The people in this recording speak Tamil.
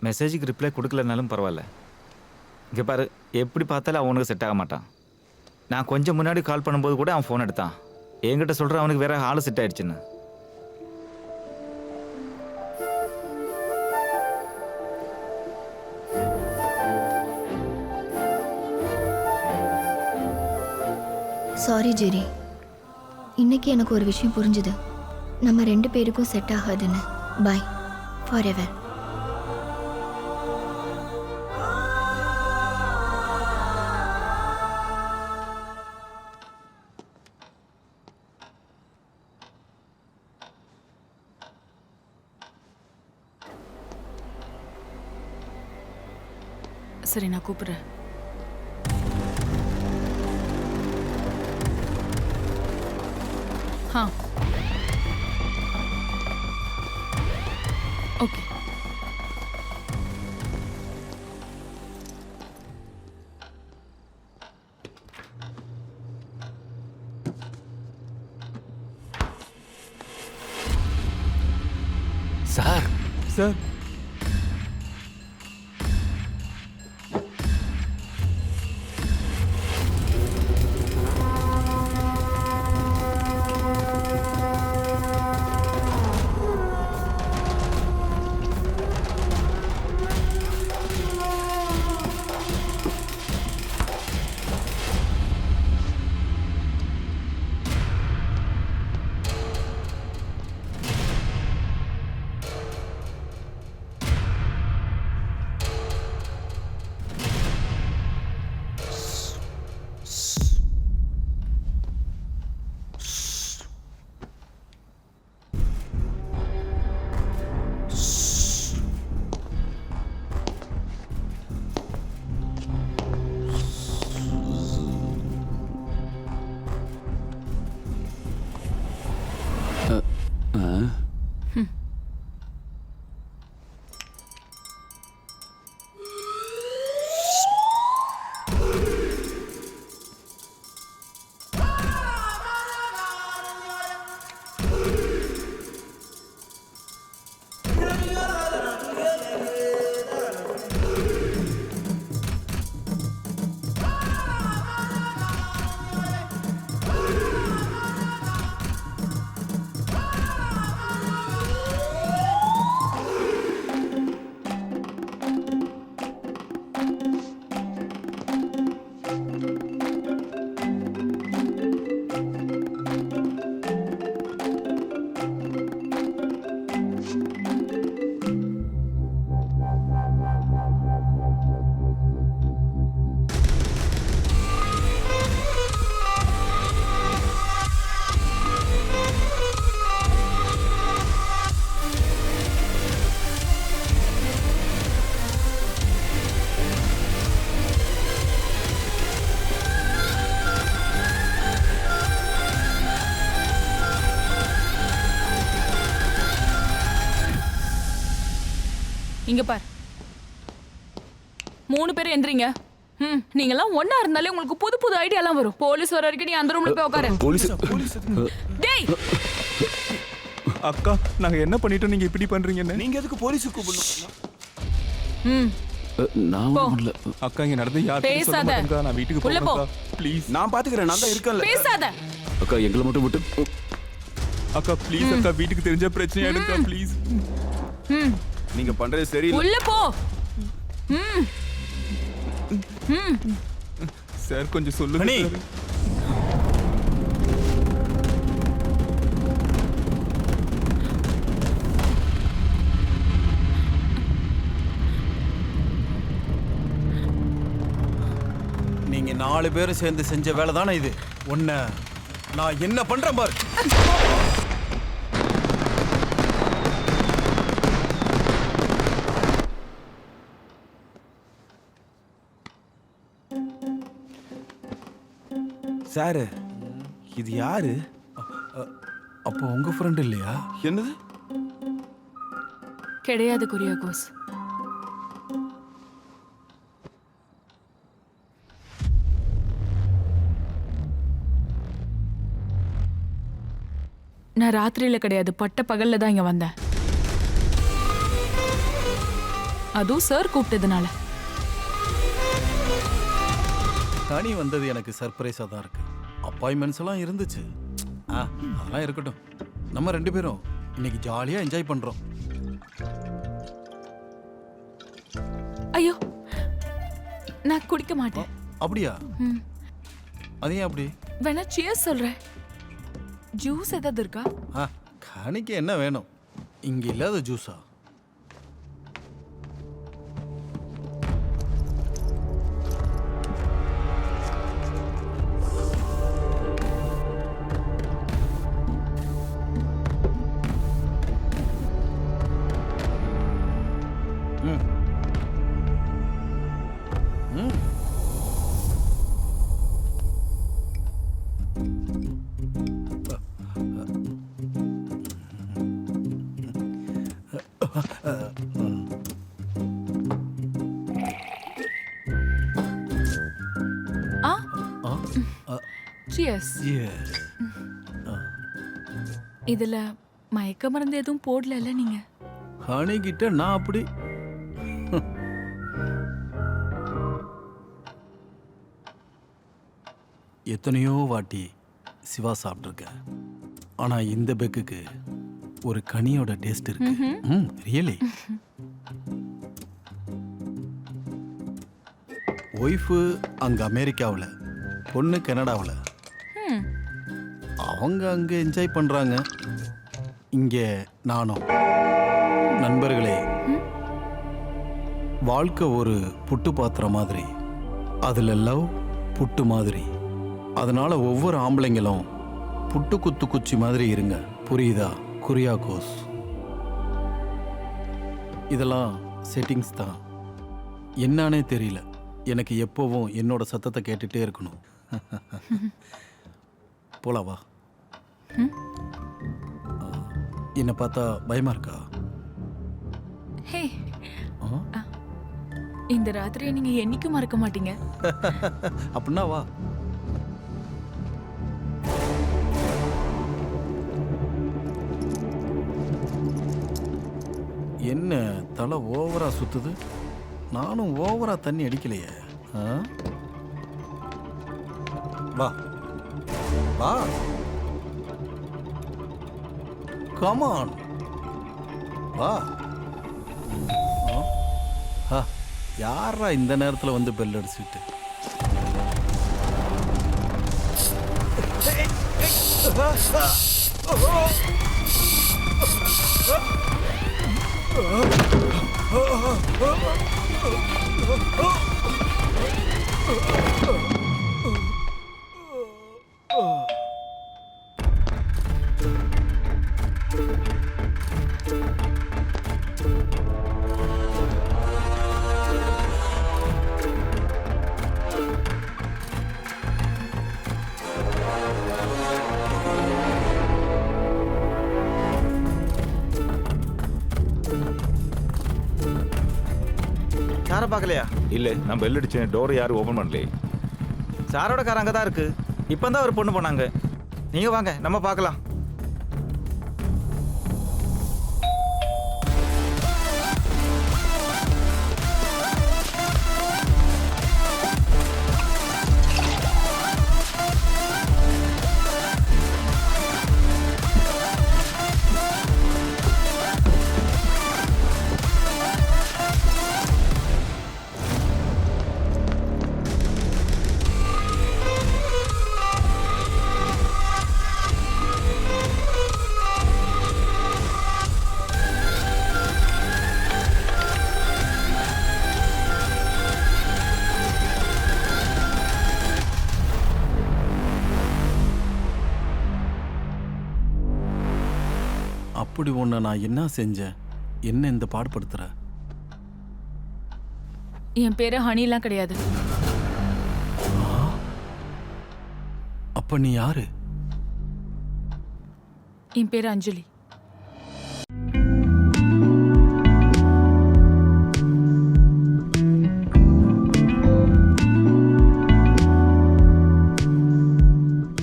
மெசேஜுக்கு ரிப்ளை கொடுக்கலனாலும் பரவாயில்ல. இங்கே பாரு, எப்படி பார்த்தாலும் அவனுக்கு செட் ஆக மாட்டான். நான் கொஞ்சம் முன்னாடி கால் பண்ணும்போது கூட அவன் ஃபோன் எடுத்தான். என்கிட்ட சொல்கிறான் அவனுக்கு வேற ஆள் செட் ஆயிடுச்சுன்னு. சாரி ஜெரி, இன்னைக்கு எனக்கு ஒரு விஷயம் புரிஞ்சுது. நம்ம 2 பேருக்கும் செட் ஆகாதுன்னு. Bye forever. சரி, நான் கூப்பிடுறேன். ஓகே. சார் சார் இங்க பார், 3 பேர் எந்திரிங்க. நீங்கெல்லாம் ஒண்ணா இருந்தாலே உங்களுக்கு புது புது ஐடியாலாம் வரும். போலீஸ் வர வரைக்கும் நீ அந்த ரூம்ல போய் உட்காரு. போலீஸ் டேய், அக்கா, நாங்க என்ன பண்ணிட்டோம் நீங்க இப்படி பண்றீங்கன்னு? நீங்க எதுக்கு போலீஸுக்கு கூப்பிடணும்? நான் ஒண்ணும் இல்ல அக்கா. இங்க நடந்து யார் பேசாத. நான் வீட்டுக்கு உள்ள போ. போறேன் ப்ளீஸ். நான் பாத்துக்கிறேன், நான் தான் இருக்கேன்ல. பேசாத. அக்கா, எங்களை மட்டும் விட்டு. அக்கா ப்ளீஸ் அக்கா, வீட்டுக்கு தெரிஞ்ச பிரச்சனை ஆயிடுக்கா ப்ளீஸ். நீங்க பண்றது சரியில்லை. உள்ள போ. சார் கொஞ்சம் சொல்லுங்க மணி. சார். நீங்க 4 பேரும் சேர்ந்து செஞ்ச வேலை தானே இது. ஒன்ன நான் என்ன பண்றேன் பாரு. சார், இது யாரு? அப்போ உங்க ஃப்ரெண்ட் இல்லையா? என்னது? கிடையாது குரியாகோஸ். நான் ராத்திரியில கிடையாது, பட்ட பகல்ல தான் இங்க வந்தேன். அதுவும் சார் கூப்பிட்டதுனால. ஹனி வந்தது எனக்கு சர்ப்ரைஸாக தான் இருக்கு. அப்பாயின்மெண்ட்ஸ் எல்லாம் இருந்துச்சு. அதெல்லாம் இருக்கட்டும். நம்ம 2 பேரும் இன்னைக்கு ஜாலியாக என்ஜாய் பண்ணுறோம். ஐயோ, நான் குடிக்க மாட்டேன். அப்படியா? ம். அது ஏன் அப்படி? வேணா சியர்ஸ் சொல்றேன். ஜூஸ் ஏதாவது இருக்கா? ஹனிக்கு என்ன வேணும்? இங்கே இல்லாத ஜூஸா? சியர்ஸ். இதுல மயக்க மருந்து எதுவும் போடல நீங்க? ஹனி கிட்ட நான் அப்படி எத்தனையோ வாட்டி சிவா சாப்பிட்ருக்கேன். ஆனா இந்த பெக்குக்கு ஒரு கனியோட டேஸ்ட் இருக்கு. ரியலி. ஒய்ஃபு அங்க அமெரிக்காவில், பொண்ணு கனடாவில். அவங்க அங்கே என்ஜாய் பண்ணுறாங்க, இங்கே நானும். நண்பர்களே, வாழ்க்கை ஒரு புட்டு பாத்திரம் மாதிரி, அதில் லவ் புட்டு மாதிரி. அதனால ஒவ்வொரு ஆம்பளைங்களும் புட்டு குத்து குச்சி மாதிரி இருங்க. புரியுதா? குரியாகோஸ். இதெல்லாம் செட்டிங்ஸ் தான். என்னானே தெரியல, எனக்கு எப்போவும் என்னோட சத்தத்தை கேட்டுகிட்டே இருக்கணும். போலாவா? என்னை பார்த்தா பயமா இருக்கா? ஹே, இந்த ராத்திரியை நீங்க என்னைக்கும் மறக்க மாட்டீங்க. அப்படின்னா வா. என்ன தலை ஓவரா சுத்துது? நானும் ஓவரா தண்ணி அடிக்கலையே. வா வா, கம் ஆன், வா. யாரா இந்த நேரத்தில் வந்து பெல் அடிச்சுட்டு? சாரை பார்க்கலையா? இல்லை, நான் பெல் அடிச்சேன், டோர் யாரும் ஓப்பன் பண்ணலையே. சாரோட கார் அங்கே தான் இருக்கு. இப்போ தான் ஒரு பொண்ணு போனாங்க. நீங்கள் வாங்க, நம்ம பார்க்கலாம். அப்படி ஒன்று நான் என்ன செஞ்சேன்? என்ன இந்த பாடுபடுத்துற? என் பேரு ஹனிலாம் கிடையாது. அப்ப நீ யாரு? என் பேரு அஞ்சலி.